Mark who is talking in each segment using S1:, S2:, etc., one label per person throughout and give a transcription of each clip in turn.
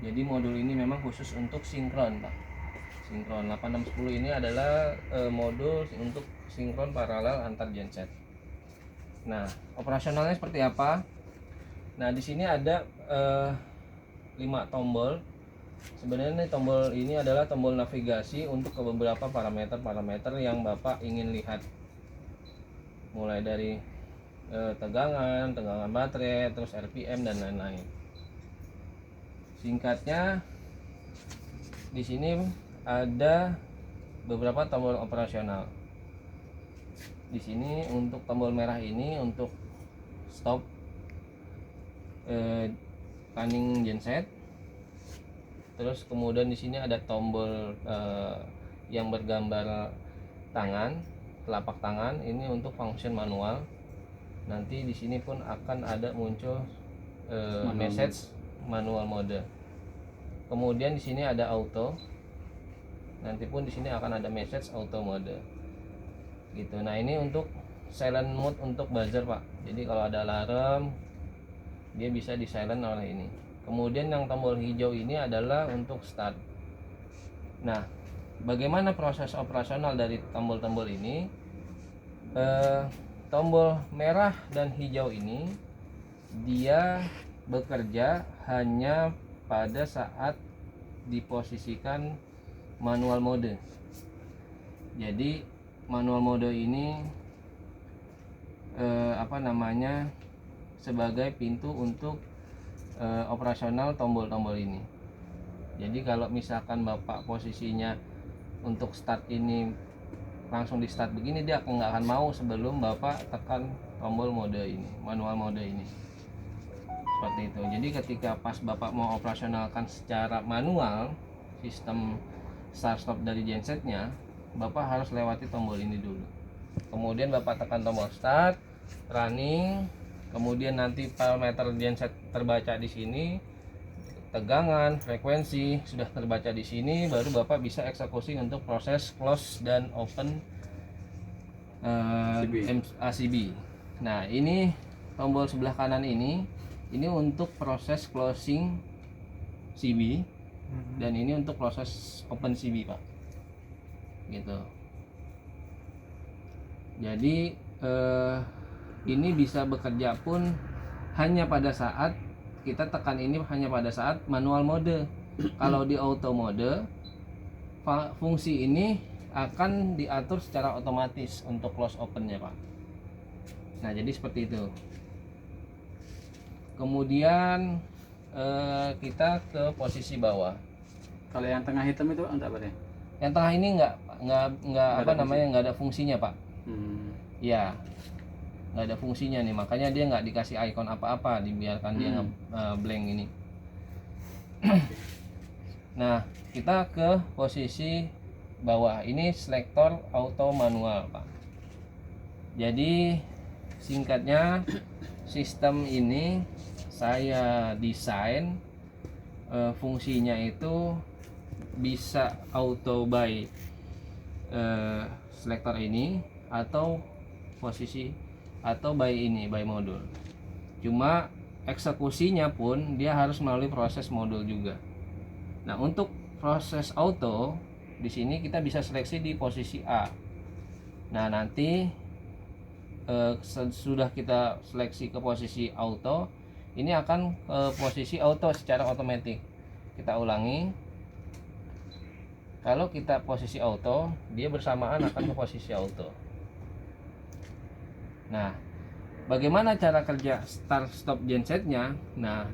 S1: Jadi modul ini memang khusus untuk sinkron, Pak. Sinkron 8610 ini adalah modul untuk sinkron paralel antar genset. Nah, operasionalnya seperti apa? Nah, di sini ada 5 tombol. Sebenarnya tombol ini adalah tombol navigasi untuk ke beberapa parameter-parameter yang Bapak ingin lihat. Mulai dari tegangan baterai, terus RPM dan lain-lain. Singkatnya, di sini ada beberapa tombol operasional. Di sini untuk tombol merah ini untuk stop running genset. Terus kemudian di sini ada tombol yang bergambar tangan, telapak tangan, ini untuk function manual. Nanti di sini pun akan ada muncul message manual mode. Kemudian di sini ada auto. Nanti pun di sini akan ada message auto mode. Gitu. Nah, ini untuk silent mode untuk buzzer, Pak. Jadi kalau ada alarm dia bisa di silent oleh ini. Kemudian yang tombol hijau ini adalah untuk start. Nah, bagaimana proses operasional dari tombol-tombol ini? Tombol merah dan hijau ini dia bekerja hanya pada saat diposisikan manual mode. Jadi manual mode ini sebagai pintu untuk operasional tombol-tombol ini. Jadi kalau misalkan Bapak posisinya untuk start ini langsung di start begini, dia nggak akan mau sebelum Bapak tekan tombol mode ini, manual mode ini. Seperti itu. Jadi ketika pas Bapak mau operasionalkan secara manual sistem start stop dari gensetnya, Bapak harus lewati tombol ini dulu. Kemudian Bapak tekan tombol start, running, kemudian nanti parameter genset terbaca di sini, tegangan, frekuensi sudah terbaca di sini, baru Bapak bisa eksekusi untuk proses close dan open ACB. Nah, ini tombol sebelah kanan ini untuk proses closing CB dan ini untuk proses open CB, Pak. Gitu. Jadi ini bisa bekerja pun hanya pada saat kita tekan ini, hanya pada saat manual mode. Kalau di auto mode, fungsi ini akan diatur secara otomatis untuk close opennya, Pak. Nah, jadi seperti itu. Kemudian kita ke posisi bawah.
S2: Kalau yang tengah hitam itu untuk apa deh?
S1: Yang tengah ini nggak ada fungsinya, Pak. Ya, nggak ada fungsinya nih, makanya dia nggak dikasih icon apa-apa, dibiarkan dia blank ini. Nah, kita ke posisi bawah. Ini selektor auto manual, Pak. Jadi singkatnya, sistem ini saya desain fungsinya itu bisa auto by selektor ini atau posisi atau by modul. Cuma eksekusinya pun dia harus melalui proses modul juga. Nah, untuk proses auto di sini kita bisa seleksi di posisi A. Nah, nanti sudah kita seleksi ke posisi auto, ini akan ke posisi auto secara otomatis. Kita ulangi. Kalau kita posisi auto, dia bersamaan akan ke posisi auto. Nah, bagaimana cara kerja start stop gensetnya? Nah,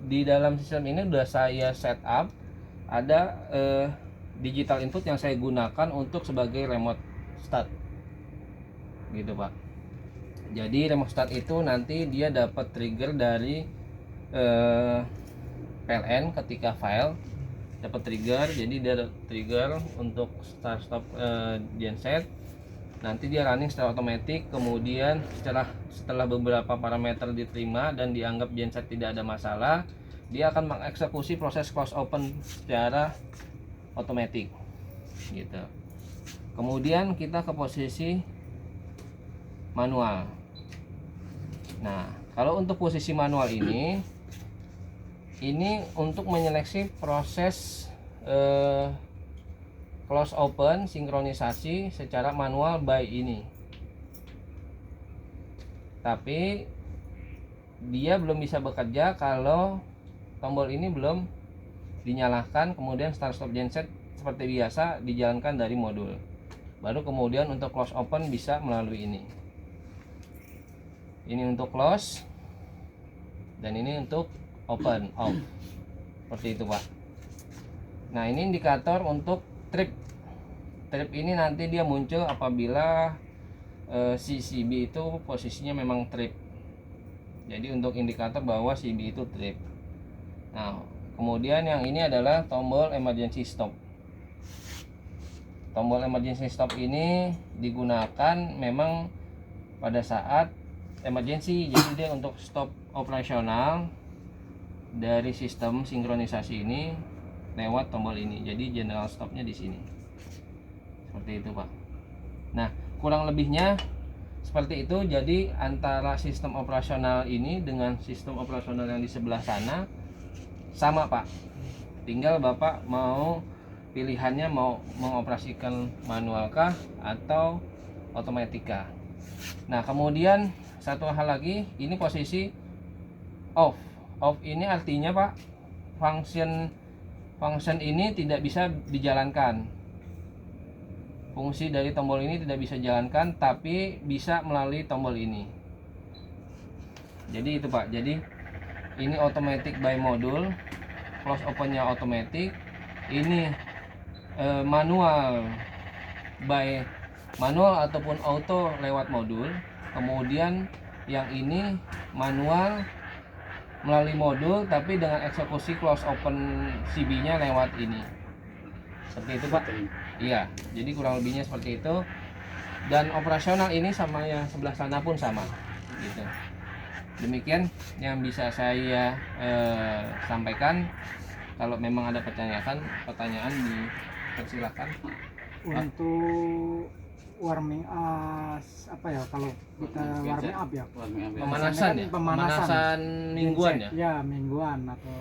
S1: di dalam sistem ini sudah saya setup ada digital input yang saya gunakan untuk sebagai remote start. Gitu, Pak. Jadi remote start itu nanti dia dapat trigger dari PLN ketika file dapat trigger, jadi dia trigger untuk start stop genset. Nanti dia running secara otomatis, kemudian setelah beberapa parameter diterima dan dianggap genset tidak ada masalah, dia akan mengeksekusi proses close open secara otomatis gitu. Kemudian kita ke posisi manual. Nah, kalau untuk posisi manual ini ini untuk menyeleksi proses close open sinkronisasi secara manual by ini. Tapi dia belum bisa bekerja kalau tombol ini belum dinyalakan, kemudian start stop genset seperti biasa dijalankan dari modul. Baru kemudian untuk close open bisa melalui ini. Ini untuk close dan ini untuk open off. Seperti itu, Pak. Nah, ini indikator untuk trip. Trip ini nanti dia muncul apabila si CB itu posisinya memang trip. Jadi untuk indikator bahwa CB itu trip. Nah, kemudian yang ini adalah tombol emergency stop. Tombol emergency stop ini digunakan memang pada saat emergency. Jadi dia untuk stop operasional dari sistem sinkronisasi ini lewat tombol ini. Jadi general stopnya di sini. Seperti itu, Pak. Nah, kurang lebihnya seperti itu. Jadi antara sistem operasional ini dengan sistem operasional yang di sebelah sana sama, Pak. Tinggal Bapak mau pilihannya mau mengoperasikan manualkah atau otomatika. Nah, kemudian satu hal lagi, ini posisi off. Off ini artinya, Pak, function ini tidak bisa dijalankan. Fungsi dari tombol ini tidak bisa dijalankan, tapi bisa melalui tombol ini. Jadi itu, Pak. Jadi ini automatic by modul, close opennya automatic. Ini manual by manual ataupun auto lewat modul. Kemudian yang ini manual melalui modul tapi dengan eksekusi close open CB-nya lewat ini. Seperti itu, Pak. Iya, jadi kurang lebihnya seperti itu. Dan operasional ini sama yang sebelah sana pun sama gitu. Demikian yang bisa saya sampaikan. Kalau memang ada pertanyaan dipersilakan.
S3: Untuk warming apa ya, kalau kita warming up ya,
S1: Pemanasan ya, pemanasan mingguan ya.
S3: Ya, mingguan atau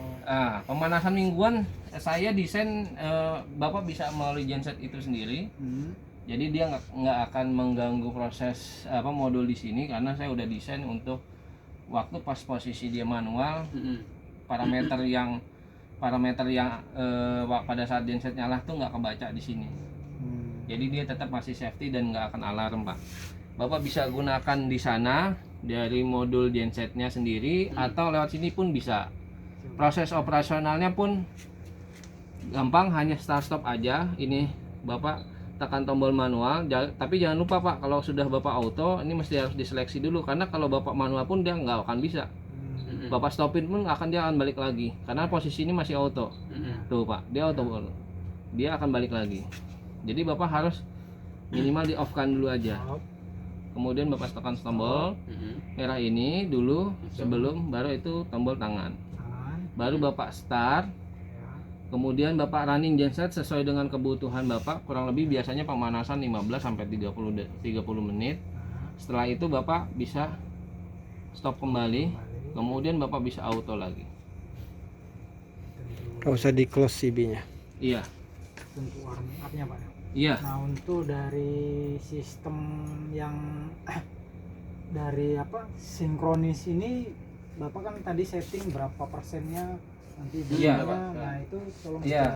S1: Pemanasan mingguan saya desain Bapak bisa melalui genset itu sendiri. Jadi dia nggak akan mengganggu proses modul di sini karena saya udah desain untuk waktu pas posisi dia manual, parameter yang pada saat genset nyala tuh nggak kebaca di sini. Jadi dia tetap masih safety dan nggak akan alarm, Pak. Bapak bisa gunakan di sana dari modul gensetnya sendiri atau lewat sini pun bisa. Proses operasionalnya pun gampang, hanya start stop aja. Ini Bapak tekan tombol manual, tapi jangan lupa, Pak, kalau sudah Bapak auto ini mesti harus diseleksi dulu, karena kalau Bapak manual pun dia nggak akan bisa. Bapak stopin pun dia akan balik lagi karena posisi ini masih auto. Tuh, Pak, dia auto, dia akan balik lagi. Jadi Bapak harus minimal di off kan dulu aja. Kemudian Bapak tekan tombol merah ini dulu sebelum, baru itu tombol tangan. Baru Bapak start. Kemudian Bapak running genset sesuai dengan kebutuhan Bapak, kurang lebih biasanya pemanasan 15 sampai 30 menit. Setelah itu Bapak bisa stop kembali. Kemudian Bapak bisa auto lagi.
S4: Gak usah di close CB-nya.
S1: Iya.
S3: untuk warming up-nya, Pak.
S1: Iya.
S3: Nah, untuk dari sistem yang dari sinkronis ini, Bapak kan tadi setting berapa persennya nanti
S1: Iya,
S3: bunyinya.
S1: Pak.
S3: Nah, itu tolong
S1: Iya.